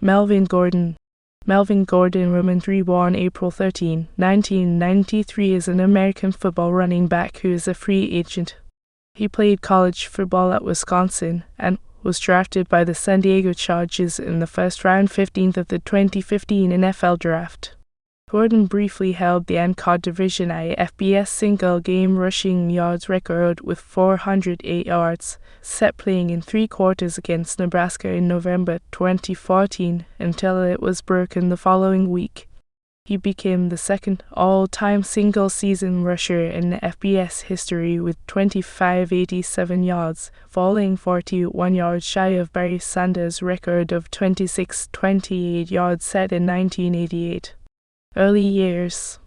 Melvin Gordon III, born April 13, 1993, is an American football running back who is a free agent. He played college football at Wisconsin and was drafted by the San Diego Chargers in the first round, 15th of the 2015 NFL Draft. Gordon briefly held the NCAA Division I FBS single-game rushing yards record with 408 yards, set playing in 3 quarters against Nebraska in November 2014 until it was broken the following week. He became the second all-time single-season rusher in FBS history with 2,587 yards, falling 41 yards shy of Barry Sanders' record of 2,628 yards set in 1988. Early years.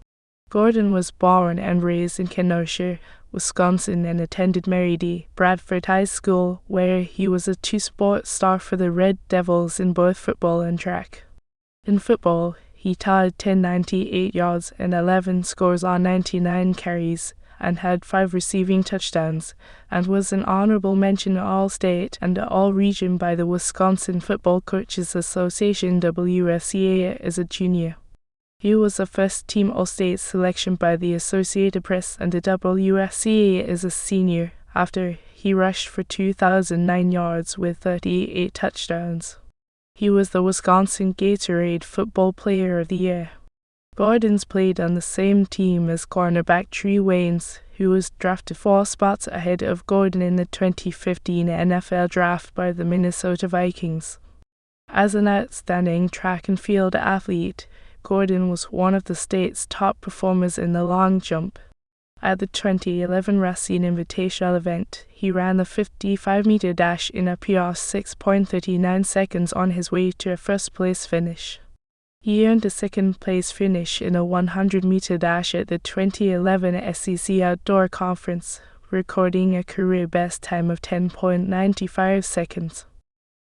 Gordon was born and raised in Kenosha, Wisconsin, and attended Mary D. Bradford High School, where he was a two-sport star for the Red Devils in both football and track. In football, he tied 1,098 yards and 11 scores on 99 carries, and had 5 receiving touchdowns, and was an honorable mention All-State and All-Region by the Wisconsin Football Coaches Association (WFCA) as a junior. He was a first-team All-State selection by the Associated Press and the WFCA as a senior, after he rushed for 2,009 yards with 38 touchdowns. He was the Wisconsin Gatorade Football Player of the Year. Gordon's played on the same team as cornerback Trey Waynes, who was drafted 4 spots ahead of Gordon in the 2015 NFL Draft by the Minnesota Vikings. As an outstanding track and field athlete, Gordon was one of the state's top performers in the long jump. At the 2011 Racine Invitational event, he ran the 55-meter dash in a PR 6.39 seconds on his way to a first-place finish. He earned a second-place finish in a 100-meter dash at the 2011 SEC Outdoor Conference, recording a career-best time of 10.95 seconds.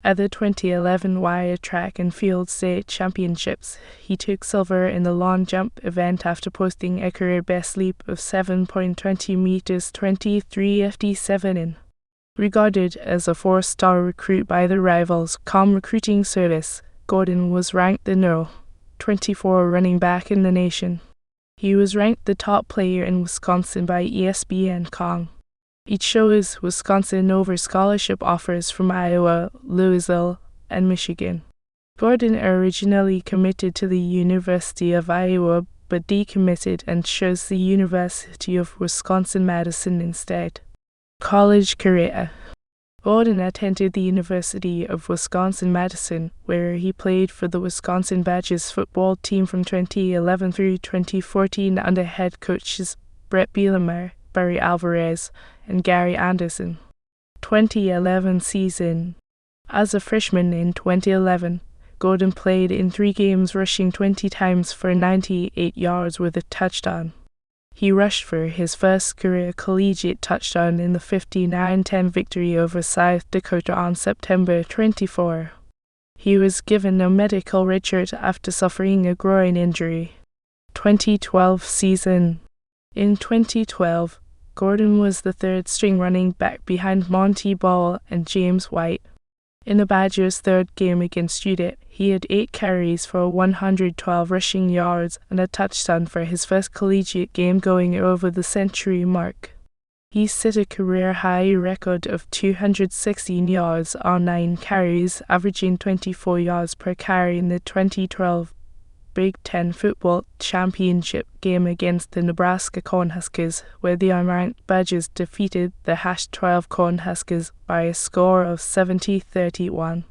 At the 2011 Wire Track and Field State Championships, he took silver in the long jump event after posting a career-best leap of 7.20 meters 23.57 in. Regarded as a 4-star recruit by the Rivals recruiting service, Gordon was ranked the No. 24 running back in the nation. He was ranked the top player in Wisconsin by ESPN. It shows Wisconsin over scholarship offers from Iowa, Louisville, and Michigan. Gordon originally committed to the University of Iowa but decommitted and chose the University of Wisconsin-Madison instead. College career. Gordon attended the University of Wisconsin-Madison, where he played for the Wisconsin Badgers football team from 2011 through 2014 under head coaches Brett Bielema, Barry Alvarez, and Gary Anderson. 2011 season. As a freshman in 2011, Gordon played in 3 games, rushing 20 times for 98 yards with a touchdown. He rushed for his first career collegiate touchdown in the 59-10 victory over South Dakota on September 24. He was given a medical redshirt after suffering a groin injury. 2012 season. In 2012, Gordon was the 3rd-string running back behind Monty Ball and James White. In the Badgers' 3rd game against Judith, he had 8 carries for 112 rushing yards and a touchdown for his first collegiate game, going over the century mark. He set a career-high record of 216 yards on 9 carries, averaging 24 yards per carry in the 2012 Big Ten Football Championship game against the Nebraska Cornhuskers, where the unranked Badgers defeated the #12 Cornhuskers by a score of 70-31.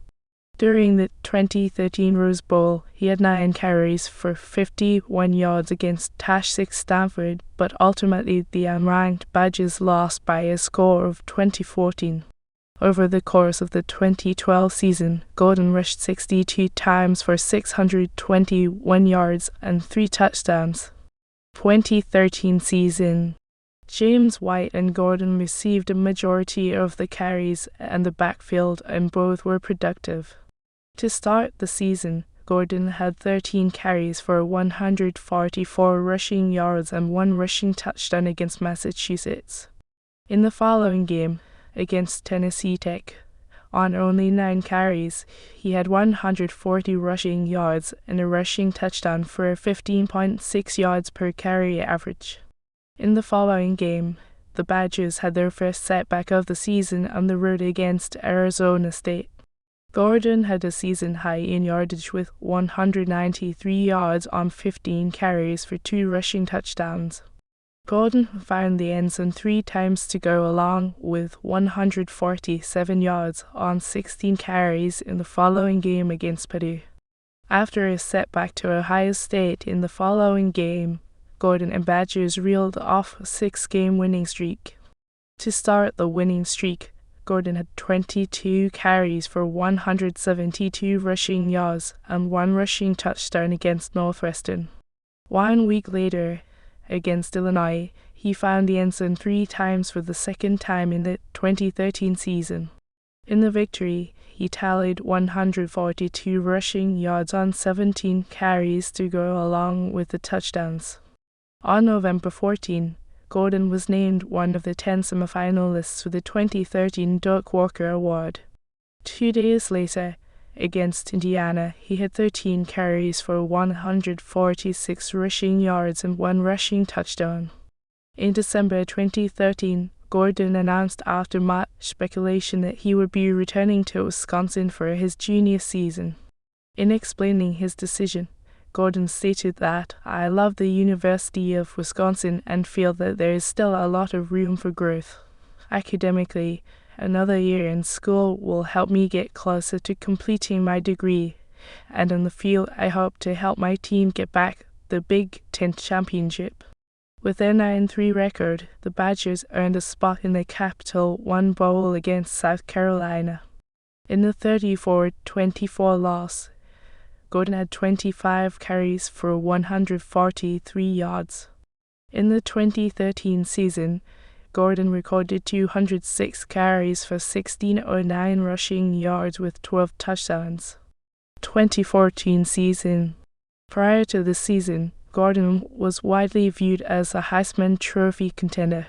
During the 2013 Rose Bowl, he had 9 carries for 51 yards against #6 Stanford, but ultimately the unranked Badgers lost by a score of 20-14. Over the course of the 2012 season, Gordon rushed 62 times for 621 yards and 3 touchdowns. 2013 season. James White and Gordon received a majority of the carries and the backfield, and both were productive. To start the season, Gordon had 13 carries for 144 rushing yards and 1 rushing touchdown against Massachusetts. In the following game, against Tennessee Tech, On only 9 carries, he had 140 rushing yards and a rushing touchdown for a 15.6 yards per carry average. In the following game, the Badgers had their first setback of the season on the road against Arizona State. Gordon had a season high in yardage with 193 yards on 15 carries for 2 rushing touchdowns. Gordon found the end zone 3 times to go along with 147 yards on 16 carries in the following game against Purdue. After a setback to Ohio State in the following game, Gordon and Badgers reeled off a 6-game winning streak. To start the winning streak, Gordon had 22 carries for 172 rushing yards and 1 rushing touchdown against Northwestern. 1 week later, against Illinois, he found the end zone 3 times for the second time in the 2013 season. In the victory, he tallied 142 rushing yards on 17 carries to go along with the touchdowns. On November 14, Gordon was named one of the 10 semifinalists for the 2013 Doak Walker Award. 2 days later, against Indiana, he had 13 carries for 146 rushing yards and 1 rushing touchdown. In December 2013, Gordon announced after much speculation that he would be returning to Wisconsin for his junior season. In explaining his decision, Gordon stated that, "I love the University of Wisconsin and feel that there is still a lot of room for growth. Academically, another year in school will help me get closer to completing my degree, and on the field I hope to help my team get back the Big Ten championship." With their 9-3 record, the Badgers earned a spot in the Capital One Bowl against South Carolina. In the 34-24 loss, Gordon had 25 carries for 143 yards. In the 2013 season, Gordon recorded 206 carries for 1609 rushing yards with 12 touchdowns. 2014 season. Prior to the season, Gordon was widely viewed as a Heisman Trophy contender.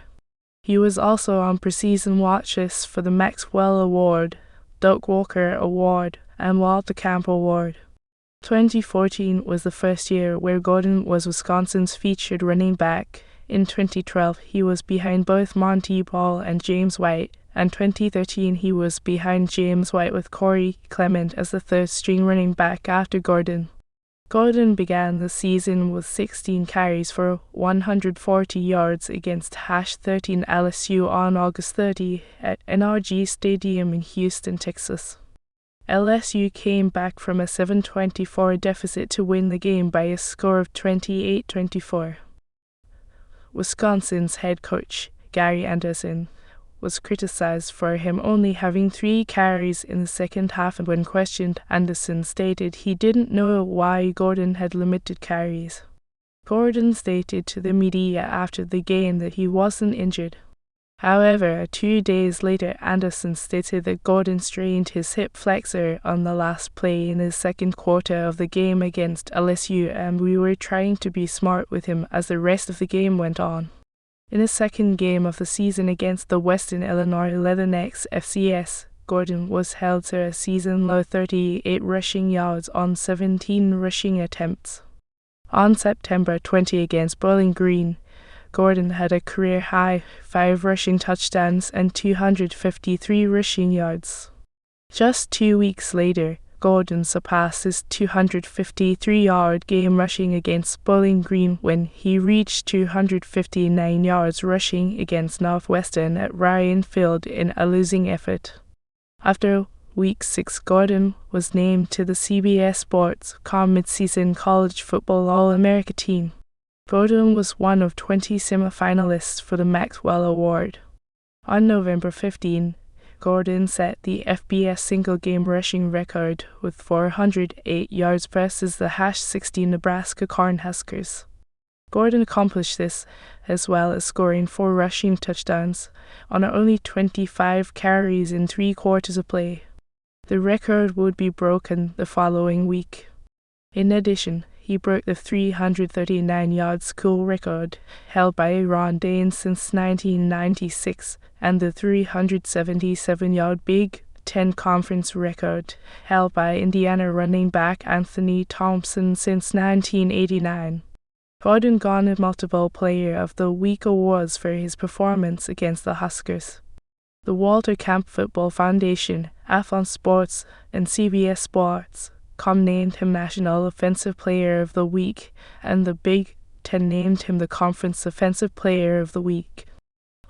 He was also on preseason watch lists for the Maxwell Award, Doak Walker Award, and Walter Camp Award. 2014 was the first year where Gordon was Wisconsin's featured running back. In 2012, he was behind both Monty Ball and James White, and 2013 he was behind James White with Corey Clement as the third-string running back after Gordon. Gordon began the season with 16 carries for 140 yards against #13 LSU on August 30 at NRG Stadium in Houston, Texas. LSU came back from a 7-24 deficit to win the game by a score of 28-24. Wisconsin's head coach, Gary Anderson, was criticized for him only having 3 carries in the second half, and when questioned, Anderson stated he didn't know why Gordon had limited carries. Gordon stated to the media after the game that he wasn't injured. However, 2 days later, Anderson stated that Gordon strained his hip flexor on the last play in the second quarter of the game against LSU, and we were trying to be smart with him as the rest of the game went on. In the second game of the season against the Western Illinois Leathernecks FCS, Gordon was held to a season-low 38 rushing yards on 17 rushing attempts. On September 20 against Bowling Green, Gordon had a career-high 5 rushing touchdowns and 253 rushing yards. Just 2 weeks later, Gordon surpassed his 253-yard game rushing against Bowling Green when he reached 259 yards rushing against Northwestern at Ryan Field in a losing effort. After Week 6, Gordon was named to the CBS Sports.com midseason college football All-America team. Gordon was one of 20 semifinalists for the Maxwell Award. On November 15, Gordon set the FBS single-game rushing record with 408 yards versus the #16 Nebraska Cornhuskers. Gordon accomplished this, as well as scoring 4 rushing touchdowns, on only 25 carries in 3 quarters of play. The record would be broken the following week. In addition, he broke the 339-yard school record held by Ron Dane since 1996 and the 377-yard Big 10 conference record, held by Indiana running back Anthony Thompson since 1989. Gordon garnered multiple Player of the Week awards for his performance against the Huskers. The Walter Camp Football Foundation, Athlon Sports, and CBS Sports named him National Offensive Player of the Week, and the Big Ten named him the Conference Offensive Player of the Week.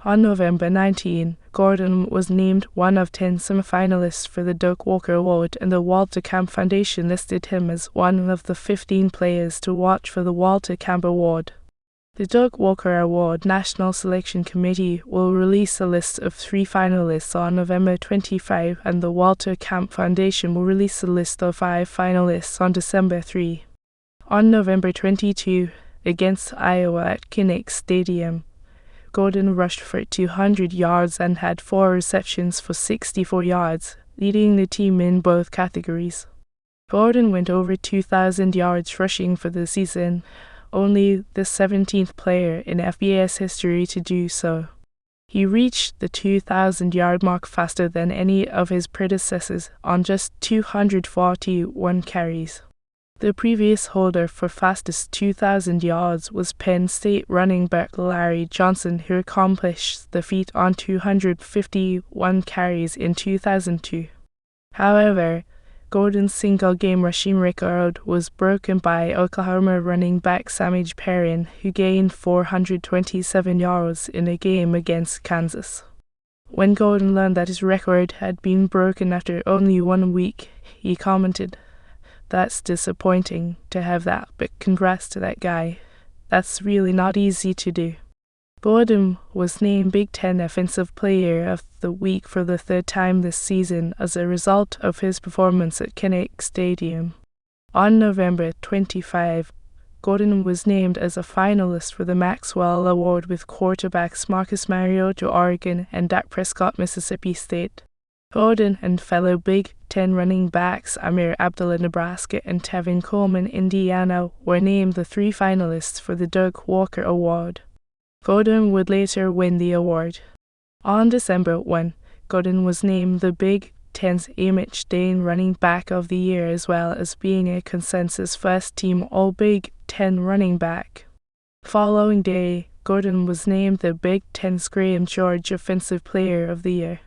On November 19, Gordon was named one of 10 semifinalists for the Doak Walker Award, and the Walter Camp Foundation listed him as one of the 15 players to watch for the Walter Camp Award. The Doak Walker Award National Selection Committee will release a list of 3 finalists on November 25, and the Walter Camp Foundation will release a list of 5 finalists on December 3. On November 22, against Iowa at Kinnick Stadium, Gordon rushed for 200 yards and had 4 receptions for 64 yards, leading the team in both categories. Gordon went over 2,000 yards rushing for the season, only the 17th player in FBS history to do so. He reached the 2,000-yard mark faster than any of his predecessors on just 241 carries. The previous holder for fastest 2,000 yards was Penn State running back Larry Johnson, who accomplished the feat on 251 carries in 2002. However, Gordon's single-game rushing record was broken by Oklahoma running back Samij Perrin, who gained 427 yards in a game against Kansas. When Gordon learned that his record had been broken after only 1 week, he commented, "That's disappointing to have that, but congrats to that guy. That's really not easy to do." Gordon was named Big Ten Offensive Player of the Week for the 3rd time this season as a result of his performance at Kinnick Stadium. On November 25, Gordon was named as a finalist for the Maxwell Award with quarterbacks Marcus Mariota, Oregon, and Dak Prescott, Mississippi State. Gordon and fellow Big Ten running backs Amir Abdullah, Nebraska, and Tevin Coleman, Indiana, were named the 3 finalists for the Doak Walker Award. Gordon would later win the award. On December 1, Gordon was named the Big Ten's Amish Dane Running Back of the Year, as well as being a consensus first-team All-Big Ten running back. The following day, Gordon was named the Big Ten's Graham George Offensive Player of the Year.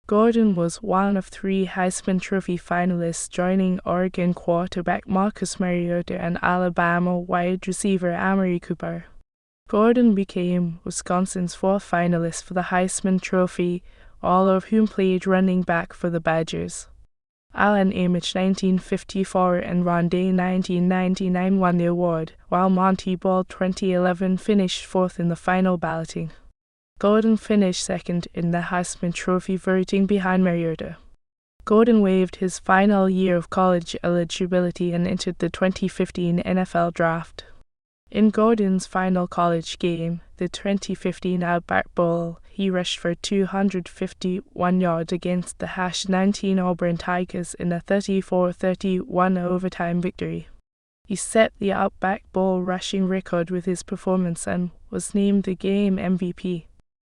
Gordon was one of 3 Heisman Trophy finalists, joining Oregon quarterback Marcus Mariota and Alabama wide receiver Amari Cooper. Gordon became Wisconsin's 4th finalist for the Heisman Trophy, all of whom played running back for the Badgers. Alan Amish 1954 and Ron Day 1999 won the award, while Monty Ball 2011 finished 4th in the final balloting. Gordon finished 2nd in the Heisman Trophy voting behind Mariota. Gordon waived his final year of college eligibility and entered the 2015 NFL Draft. In Gordon's final college game, the 2015 Outback Bowl, he rushed for 251 yards against the 19 Auburn Tigers in a 34-31 overtime victory. He set the Outback Bowl rushing record with his performance and was named the game MVP.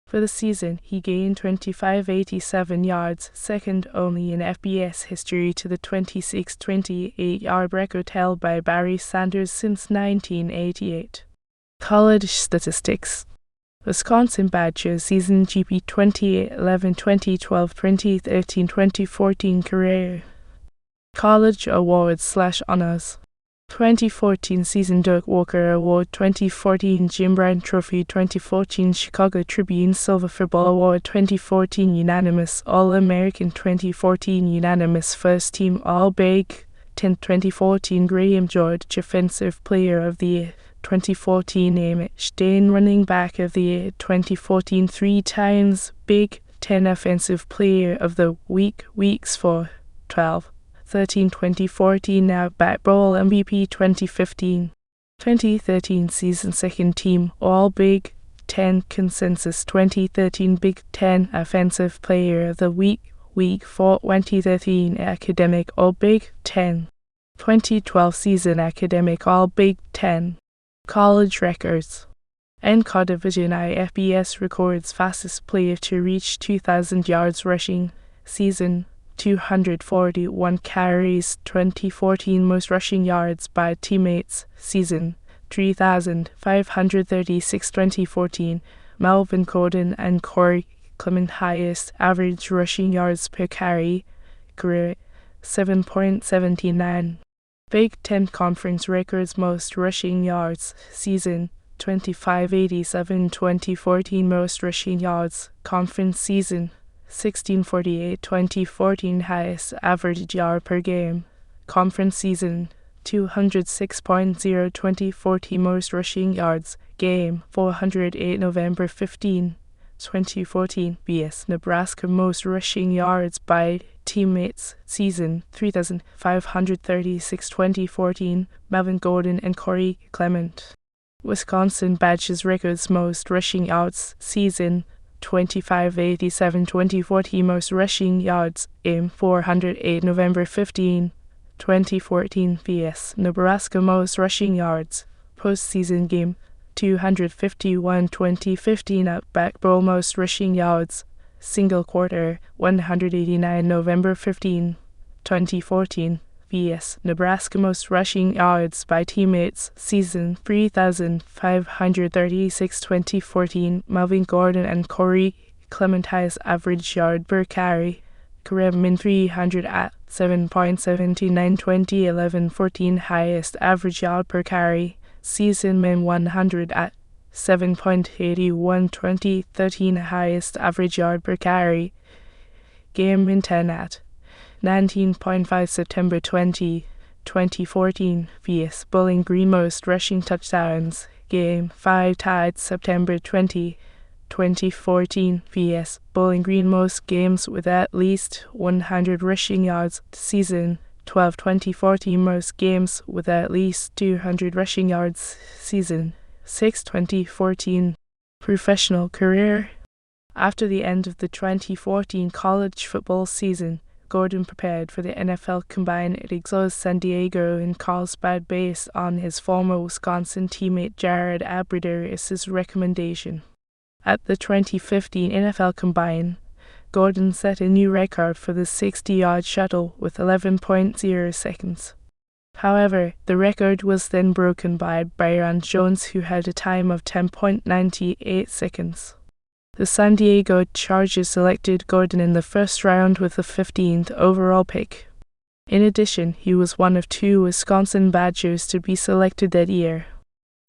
For the season, he gained 2,587 yards, second only in FBS history to the 26-28-yard record held by Barry Sanders since 1988. College statistics. Wisconsin Badgers season GP 2011, 2012, 2013, 2014 career. College awards/honors. 2014 season Doak Walker Award, 2014 Jim Brown Trophy, 2014 Chicago Tribune Silver Football Award, 2014 Unanimous All-American, 2014 Unanimous First Team All-Big Ten, 2014 Graham George Offensive Player of the Year, 2014 Amish Dane Running Back of the Year, 2014 3 times Big Ten Offensive Player of the Week, weeks 4, 12. 13, 2014 Outback Bowl MVP, 2015. 2013 season second team All Big Ten consensus, 2013 Big Ten Offensive Player of the Week, week 4, 2013 academic All Big Ten. 2012 season academic All Big Ten. College records. NCAA Division I FBS records fastest player to reach 2,000 yards rushing, season 241 carries. 2014 most rushing yards by teammates, season 3,536. 2014 Melvin Gordon and Corey Clement highest average rushing yards per carry, career 7.79. Big Ten Conference records most rushing yards, season 2587. 2014 most rushing yards, conference season 1648. 2014 highest average yard per game, conference season 206.0. 2014 most rushing yards, game 408. November 15, 2014 FBS Nebraska most rushing yards by teammates, season 3,536. 2014 Melvin Gordon and Corey Clement. Wisconsin Badgers records most rushing yards, season 2587. 2014 most rushing yards, game 408. November 15, 2014 FBS Nebraska most rushing yards, postseason game 251. 2015 Outback Bowl most rushing yards, single quarter 189. November 15, 2014 FBS Nebraska most rushing yards by teammates, season 3,536. 2014 Melvin Gordon and Corey Clement highest average yard per carry, career min 300 at 7.79. 2011 14 highest average yard per carry, season min 100 at 7.81. 2013 highest average yard per carry, game min 10 at 19.5. September 20, 2014 FBS Bowling Green most rushing touchdowns, game 5 tied. September 20, 2014 FBS Bowling Green most games with at least 100 rushing yards, season 12. 2014 most games with at least 200 rushing yards, season 6. 2014 professional career. After the end of the 2014 college football season, Gordon prepared for the NFL Combine at Exos San Diego in Carlsbad based on his former Wisconsin teammate Jared Abbrederis' recommendation. At the 2015 NFL Combine, Gordon set a new record for the 60-yard shuttle with 11.0 seconds. However, the record was then broken by Byron Jones, who had a time of 10.98 seconds. The San Diego Chargers selected Gordon in the first round with the 15th overall pick. In addition, he was one of 2 Wisconsin Badgers to be selected that year.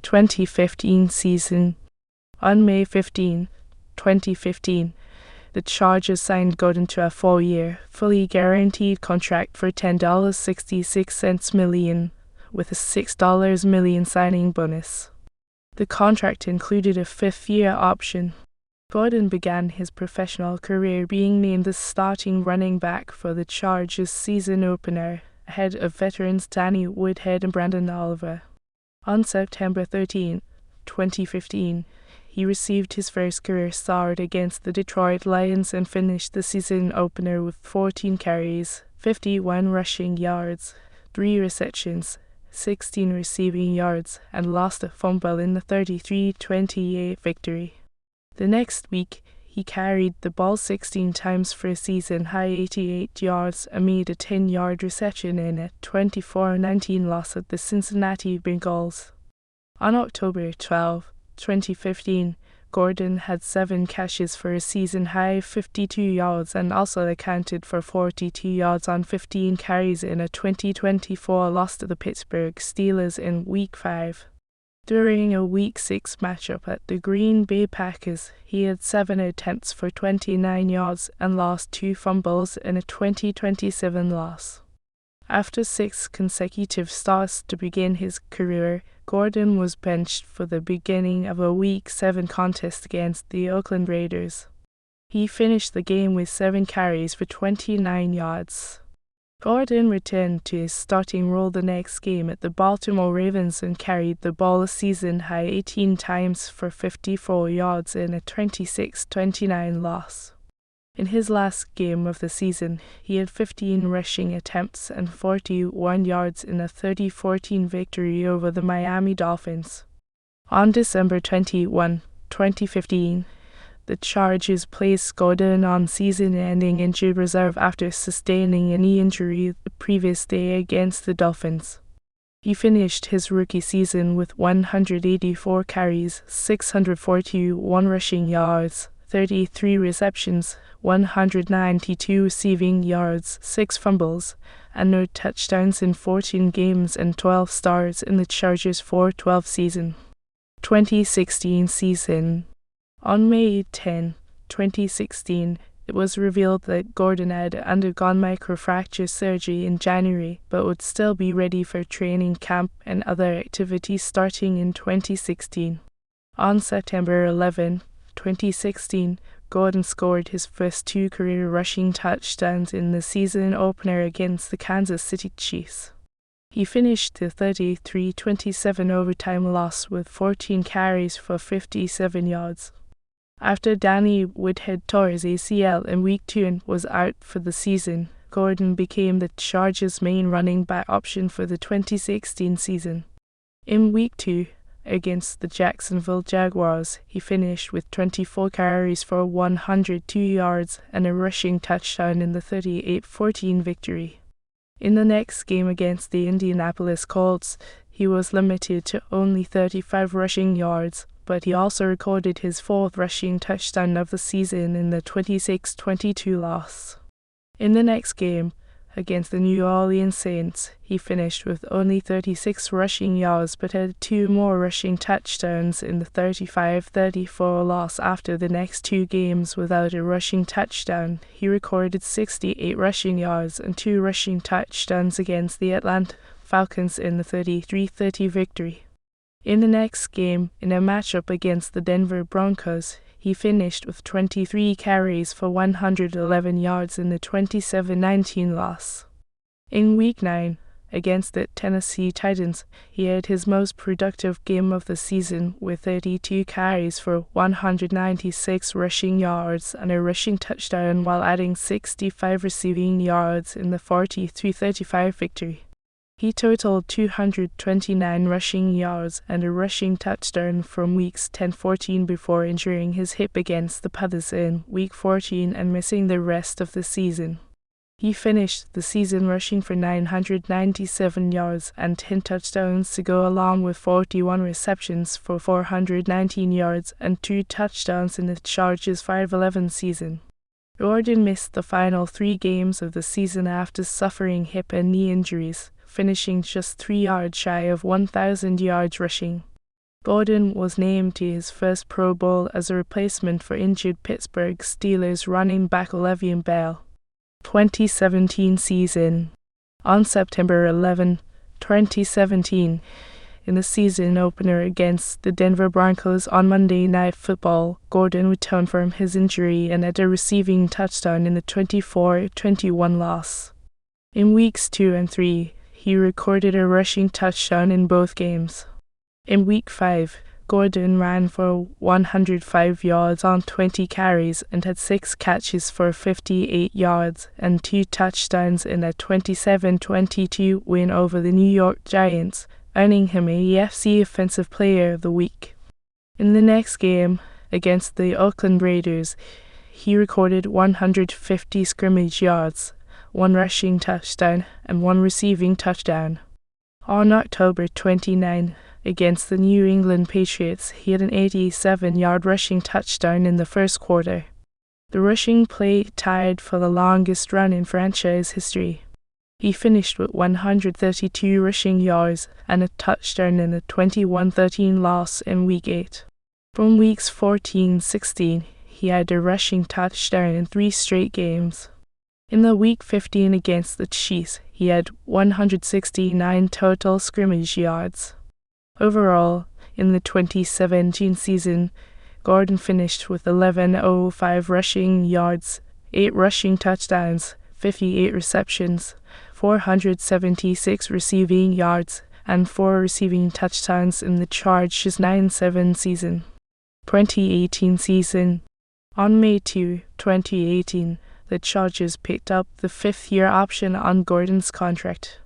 2015 season. On May 15, 2015, the Chargers signed Gordon to a 4-year, fully guaranteed contract for $10.66 million, with a $6 million signing bonus. The contract included a 5th-year option. Gordon began his professional career being named the starting running back for the Chargers season opener, ahead of veterans Danny Woodhead and Brandon Oliver. On September 13, 2015, he received his first career start against the Detroit Lions and finished the season opener with 14 carries, 51 rushing yards, 3 receptions, 16 receiving yards, and lost a fumble in the 33-28 victory. The next week, he carried the ball 16 times for a season-high 88 yards amid a 10-yard reception in a 24-19 loss at the Cincinnati Bengals. On October 12, 2015, Gordon had 7 catches for a season-high 52 yards and also accounted for 42 yards on 15 carries in a 2024 loss to the Pittsburgh Steelers in Week 5. During a Week 6 matchup at the Green Bay Packers, he had 7 attempts for 29 yards and lost 2 fumbles in a 20-27 loss. After 6 consecutive starts to begin his career, Gordon was benched for the beginning of a Week 7 contest against the Oakland Raiders. He finished the game with 7 carries for 29 yards. Gordon returned to his starting role the next game at the Baltimore Ravens and carried the ball a season-high 18 times for 54 yards in a 26-29 loss. In his last game of the season, he had 15 rushing attempts and 41 yards in a 30-14 victory over the Miami Dolphins. On December 21, 2015, the Chargers placed Gordon on season-ending injured reserve after sustaining a knee injury the previous day against the Dolphins. He finished his rookie season with 184 carries, 641 rushing yards, 33 receptions, 192 receiving yards, 6 fumbles, and no touchdowns in 14 games and 12 starts in the Chargers' 4-12 season. 2016 season. On May 10, 2016, it was revealed that Gordon had undergone microfracture surgery in January, but would still be ready for training camp and other activities starting in 2016. On September 11, 2016, Gordon scored his first 2 career rushing touchdowns in the season opener against the Kansas City Chiefs. He finished the 33-27 overtime loss with 14 carries for 57 yards. After Danny Woodhead tore his ACL in Week 2 and was out for the season, Gordon became the Chargers' main running back option for the 2016 season. In Week 2, against the Jacksonville Jaguars, he finished with 24 carries for 102 yards and a rushing touchdown in the 38-14 victory. In the next game against the Indianapolis Colts, he was limited to only 35 rushing yards, but he also recorded his 4th rushing touchdown of the season in the 26-22 loss. In the next game, against the New Orleans Saints, he finished with only 36 rushing yards but had 2 more rushing touchdowns in the 35-34 loss. After the next 2 games without a rushing touchdown, he recorded 68 rushing yards and 2 rushing touchdowns against the Atlanta Falcons in the 33-30 victory. In the next game, in a matchup against the Denver Broncos, he finished with 23 carries for 111 yards in the 27-19 loss. In Week 9, against the Tennessee Titans, he had his most productive game of the season with 32 carries for 196 rushing yards and a rushing touchdown while adding 65 receiving yards in the 40-35 victory. He totaled 229 rushing yards and a rushing touchdown from weeks 10-14 before injuring his hip against the Panthers in Week 14 and missing the rest of the season. He finished the season rushing for 997 yards and 10 touchdowns to go along with 41 receptions for 419 yards and 2 touchdowns in the Chargers' 5-11 season. Gordon missed the final 3 games of the season after suffering hip and knee injuries, finishing just 3 yards shy of 1,000 yards rushing. Gordon was named to his first Pro Bowl as a replacement for injured Pittsburgh Steelers running back Le'Veon Bell. 2017 season. On September 11, 2017, in the season opener against the Denver Broncos on Monday Night Football, Gordon returned from his injury and had a receiving touchdown in the 24-21 loss. In Weeks 2 and 3, he recorded a rushing touchdown in both games. In Week 5, Gordon ran for 105 yards on 20 carries and had 6 catches for 58 yards and 2 touchdowns in a 27-22 win over the New York Giants, earning him a AFC Offensive Player of the Week. In the next game, against the Oakland Raiders, he recorded 150 scrimmage yards, 1 rushing touchdown, and 1 receiving touchdown. On October 29, against the New England Patriots, he had an 87-yard rushing touchdown in the first quarter. The rushing play tied for the longest run in franchise history. He finished with 132 rushing yards and a touchdown in the 21-13 loss in Week 8. From Weeks 14-16, he had a rushing touchdown in 3 straight games. In the Week 15 against the Chiefs, he had 169 total scrimmage yards. Overall, in the 2017 season, Gordon finished with 1,105 rushing yards, 8 rushing touchdowns, 58 receptions, 476 receiving yards, and 4 receiving touchdowns in the Chargers' 9-7 season. 2018 season. On May 2, 2018, the Chargers picked up the 5th-year option on Gordon's contract.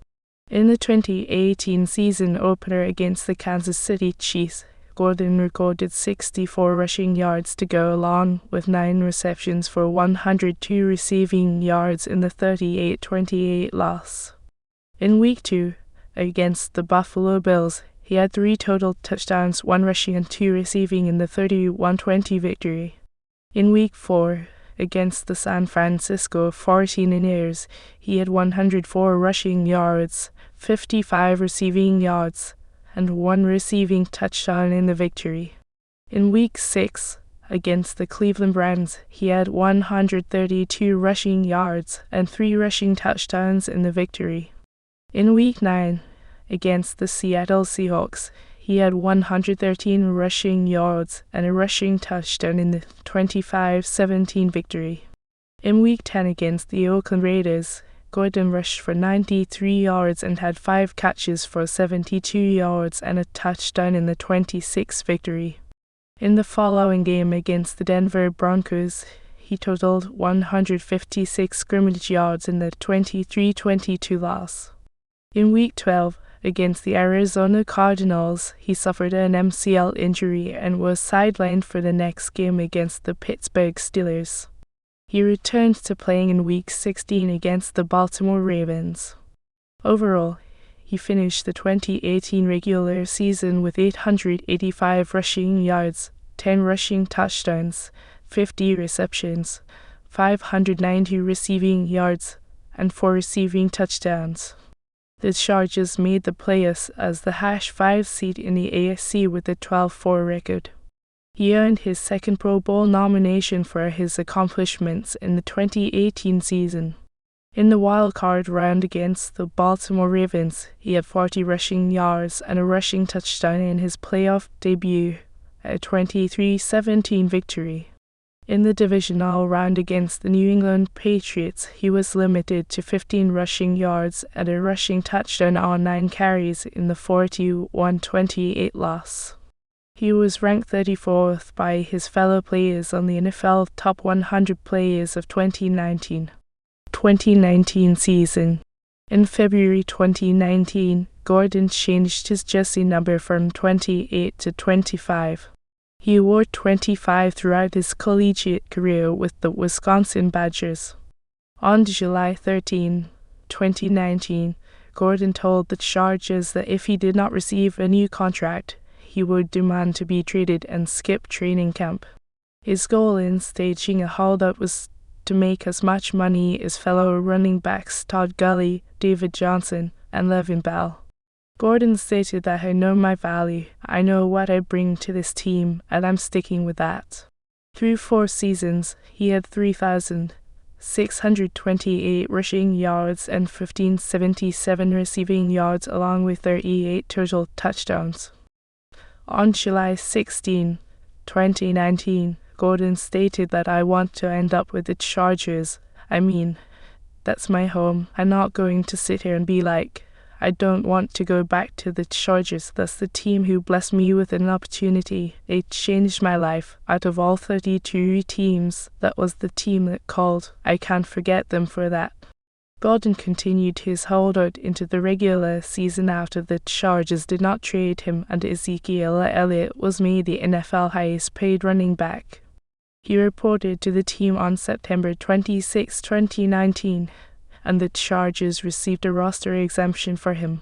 In the 2018 season opener against the Kansas City Chiefs, Gordon recorded 64 rushing yards to go along with 9 receptions for 102 receiving yards in the 38-28 loss. In Week 2, against the Buffalo Bills, he had 3 total touchdowns, 1 rushing and 2 receiving in the 31-20 victory. In Week 4, against the San Francisco 49ers, he had 104 rushing yards, 55 receiving yards, and 1 receiving touchdown in the victory. In Week 6, against the Cleveland Browns, he had 132 rushing yards and 3 rushing touchdowns in the victory. In Week 9, against the Seattle Seahawks, he had 113 rushing yards and a rushing touchdown in the 25-17 victory. In Week 10 against the Oakland Raiders, Gordon rushed for 93 yards and had 5 catches for 72 yards and a touchdown in the 26 victory. In the following game against the Denver Broncos, he totaled 156 scrimmage yards in the 23-22 loss. In Week 12, against the Arizona Cardinals, he suffered an MCL injury and was sidelined for the next game against the Pittsburgh Steelers. He returned to playing in Week 16 against the Baltimore Ravens. Overall, he finished the 2018 regular season with 885 rushing yards, 10 rushing touchdowns, 50 receptions, 590 receiving yards, and 4 receiving touchdowns. The Chargers made the playoffs as the #5 seed in the AFC with a 12-4 record. He earned his second Pro Bowl nomination for his accomplishments in the 2018 season. In the wild-card round against the Baltimore Ravens, he had 40 rushing yards and a rushing touchdown in his playoff debut, a 23-17 victory. In the divisional round against the New England Patriots, he was limited to 15 rushing yards and a rushing touchdown on 9 carries in the 41-28 loss. He was ranked 34th by his fellow players on the NFL Top 100 Players of 2019 season. In February 2019, Gordon changed his jersey number from 28 to 25. He wore 25 throughout his collegiate career with the Wisconsin Badgers. On July 13, 2019, Gordon told the Chargers that if he did not receive a new contract, he would demand to be traded and skip training camp. His goal in staging a holdout was to make as much money as fellow running backs Todd Gurley, David Johnson, and Le'Veon Bell. Gordon stated that I know my value, I know what I bring to this team, and I'm sticking with that. Through 4 seasons, he had 3,628 rushing yards and 1,577 receiving yards along with 38 total touchdowns. On July 16, 2019, Gordon stated that I want to end up with the Chargers. I mean, that's my home. I'm not going to sit here and be like, I don't want to go back to the Chargers. That's the team who blessed me with an opportunity. They changed my life. Out of all 32 teams, that was the team that called. I can't forget them for that. Gordon continued his holdout into the regular season after the Chargers did not trade him and Ezekiel Elliott was made the NFL highest paid running back. He reported to the team on September 26, 2019. And the Chargers received a roster exemption for him.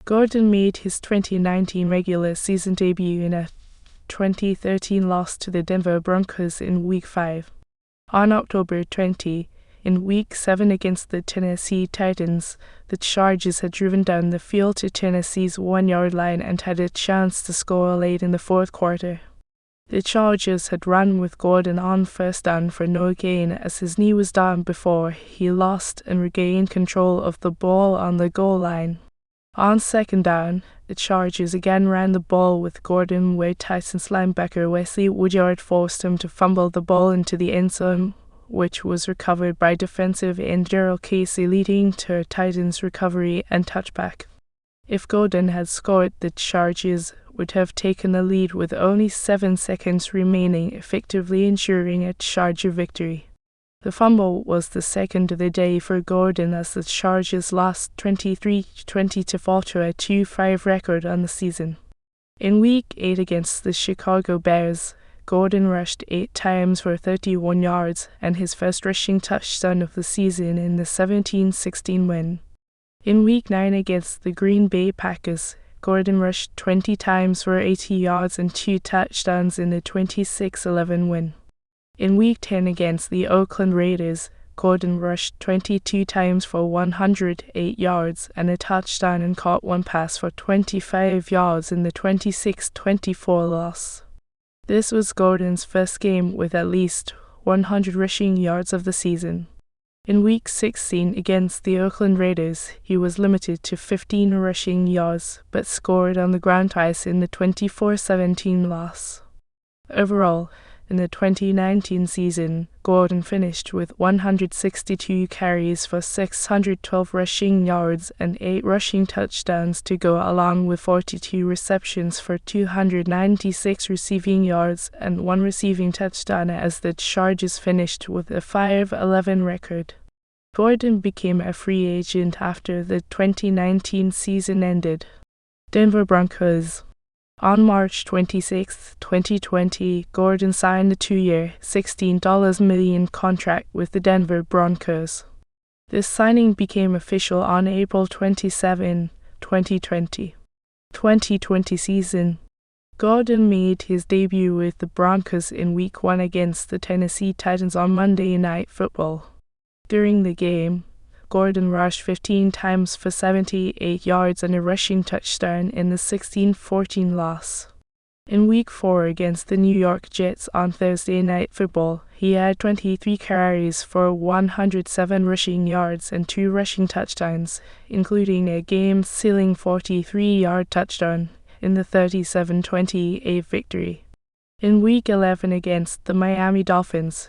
Gordon made his 2019 regular season debut in a 2013 loss to the Denver Broncos in Week 5. On October 20, in Week 7 against the Tennessee Titans, the Chargers had driven down the field to Tennessee's 1-yard line and had a chance to score late in the fourth quarter. The Chargers had run with Gordon on first down for no gain as his knee was down before he lost and regained control of the ball on the goal line. On second down, the Chargers again ran the ball with Gordon where Titans linebacker Wesley Woodyard forced him to fumble the ball into the end zone, which was recovered by defensive end Gerald Casey, leading to a Titans recovery and touchback. If Gordon had scored, the Chargers would have taken the lead with only 7 seconds remaining, effectively ensuring a Charger victory. The fumble was the second of the day for Gordon as the Chargers lost 23-20 to fall to a 2-5 record on the season. In Week 8 against the Chicago Bears, Gordon rushed 8 times for 31 yards and his first rushing touchdown of the season in the 17-16 win. In Week 9 against the Green Bay Packers, Gordon rushed 20 times for 80 yards and 2 touchdowns in the 26-11 win. In Week 10 against the Oakland Raiders, Gordon rushed 22 times for 108 yards and a touchdown and caught one pass for 25 yards in the 26-24 loss. This was Gordon's first game with at least 100 rushing yards of the season. In Week 16 against the Oakland Raiders, he was limited to 15 rushing yards but scored on the ground twice in the 24-17 loss. Overall, in the 2019 season, Gordon finished with 162 carries for 612 rushing yards and 8 rushing touchdowns to go along with 42 receptions for 296 receiving yards and 1 receiving touchdown as the Chargers finished with a 5-11 record. Gordon became a free agent after the 2019 season ended. Denver Broncos. On March 26, 2020, Gordon signed a 2-year, $16 million contract with the Denver Broncos. This signing became official on April 27, 2020. 2020 season. Gordon made his debut with the Broncos in Week 1 against the Tennessee Titans on Monday Night Football. During the game, Gordon rushed 15 times for 78 yards and a rushing touchdown in the 16-14 loss. In Week 4 against the New York Jets on Thursday Night Football, he had 23 carries for 107 rushing yards and 2 rushing touchdowns, including a game-sealing 43-yard touchdown in the 37-28 victory. In Week 11 against the Miami Dolphins,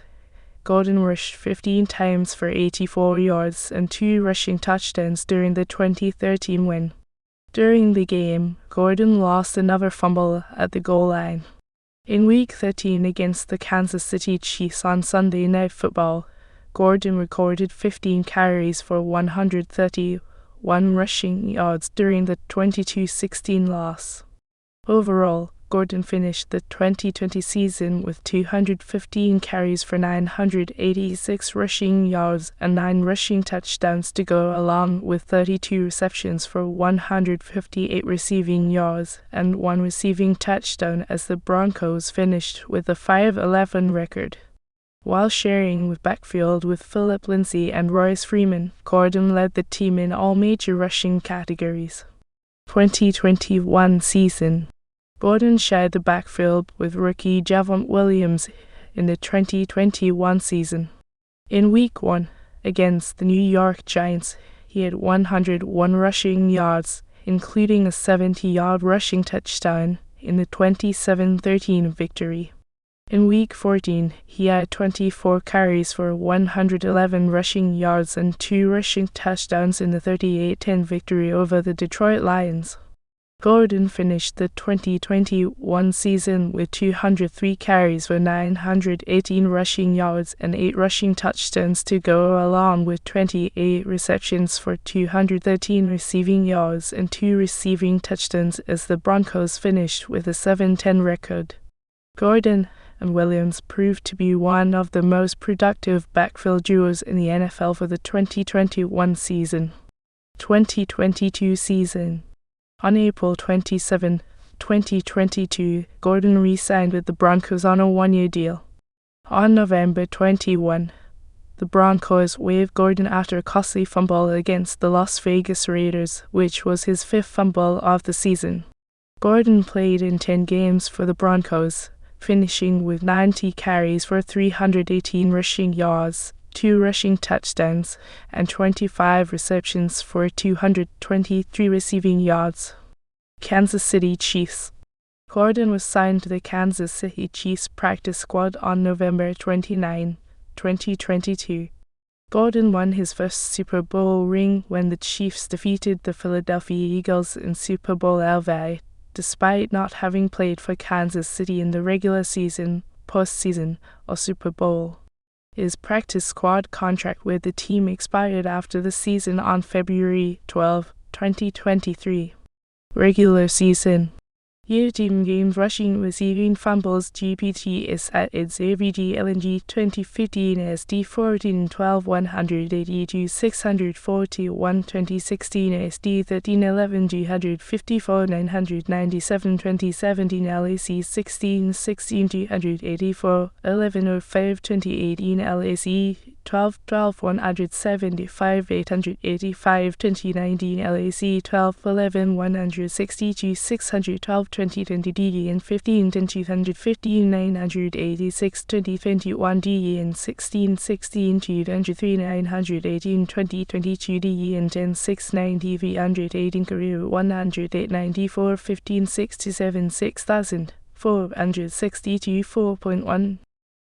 Gordon rushed 15 times for 84 yards and 2 rushing touchdowns during the 2013 win. During the game, Gordon lost another fumble at the goal line. In Week 13 against the Kansas City Chiefs on Sunday Night Football, Gordon recorded 15 carries for 131 rushing yards during the 22-16 loss. Overall, Gordon finished the 2020 season with 215 carries for 986 rushing yards and 9 rushing touchdowns to go along with 32 receptions for 158 receiving yards and 1 receiving touchdown as the Broncos finished with a 5-11 record. While sharing the backfield with Philip Lindsay and Royce Freeman, Gordon led the team in all major rushing categories. 2021 season. Gordon shared the backfield with rookie Javonte Williams in the 2021 season. In Week 1, against the New York Giants, he had 101 rushing yards, including a 70-yard rushing touchdown in the 27-13 victory. In Week 14, he had 24 carries for 111 rushing yards and 2 rushing touchdowns in the 38-10 victory over the Detroit Lions. Gordon finished the 2021 season with 203 carries for 918 rushing yards and 8 rushing touchdowns to go along with 28 receptions for 213 receiving yards and 2 receiving touchdowns as the Broncos finished with a 7-10 record. Gordon and Williams proved to be one of the most productive backfield duos in the NFL for the 2021 season. 2022 season. On April 27, 2022, Gordon re-signed with the Broncos on a 1-year deal. On November 21, the Broncos waived Gordon after a costly fumble against the Las Vegas Raiders, which was his 5th fumble of the season. Gordon played in 10 games for the Broncos, finishing with 90 carries for 318 rushing yards, 2 rushing touchdowns, and 25 receptions for 223 receiving yards. Kansas City Chiefs. Gordon was signed to the Kansas City Chiefs practice squad on November 29, 2022. Gordon won his first Super Bowl ring when the Chiefs defeated the Philadelphia Eagles in Super Bowl LV, despite not having played for Kansas City in the regular season, postseason, or Super Bowl. His practice squad contract with the team expired after the season on February 12, 2023. Regular season. Year team games rushing receiving fumbles GPT is at its AVG LNG 2015 SD 14 12 182 641 2016 SD 13 11 254 997 2017 LAC 16 16 284 11 05 2018 LAC 12 12 175 885 2019 LAC 12 11 162 612 2020 DE and 15 10 215 986 2021 DE and 16 16 203 918 2022 DE and 10 6 90 318 career 108 94 15 67 6000 462 4.1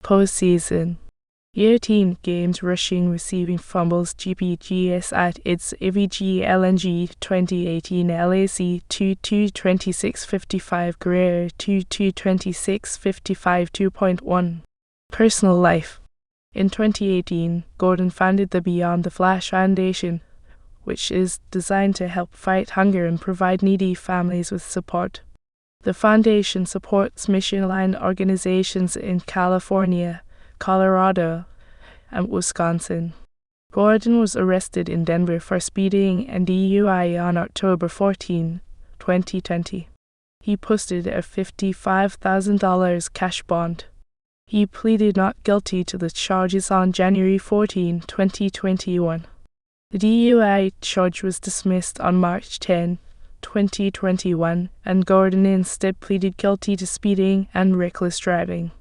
postseason. Year team games rushing receiving fumbles GPGS at its AVG LNG 2018 LAC 22 26 55 career 22 26 55 2.1 personal life. In 2018, Gordon founded the Beyond the Flash Foundation, which is designed to help fight hunger and provide needy families with support. The foundation supports mission-aligned organizations in California, Colorado, and Wisconsin. Gordon was arrested in Denver for speeding and DUI on October 14, 2020. He posted a $55,000 cash bond. He pleaded not guilty to the charges on January 14, 2021. The DUI charge was dismissed on March 10, 2021, and Gordon instead pleaded guilty to speeding and reckless driving.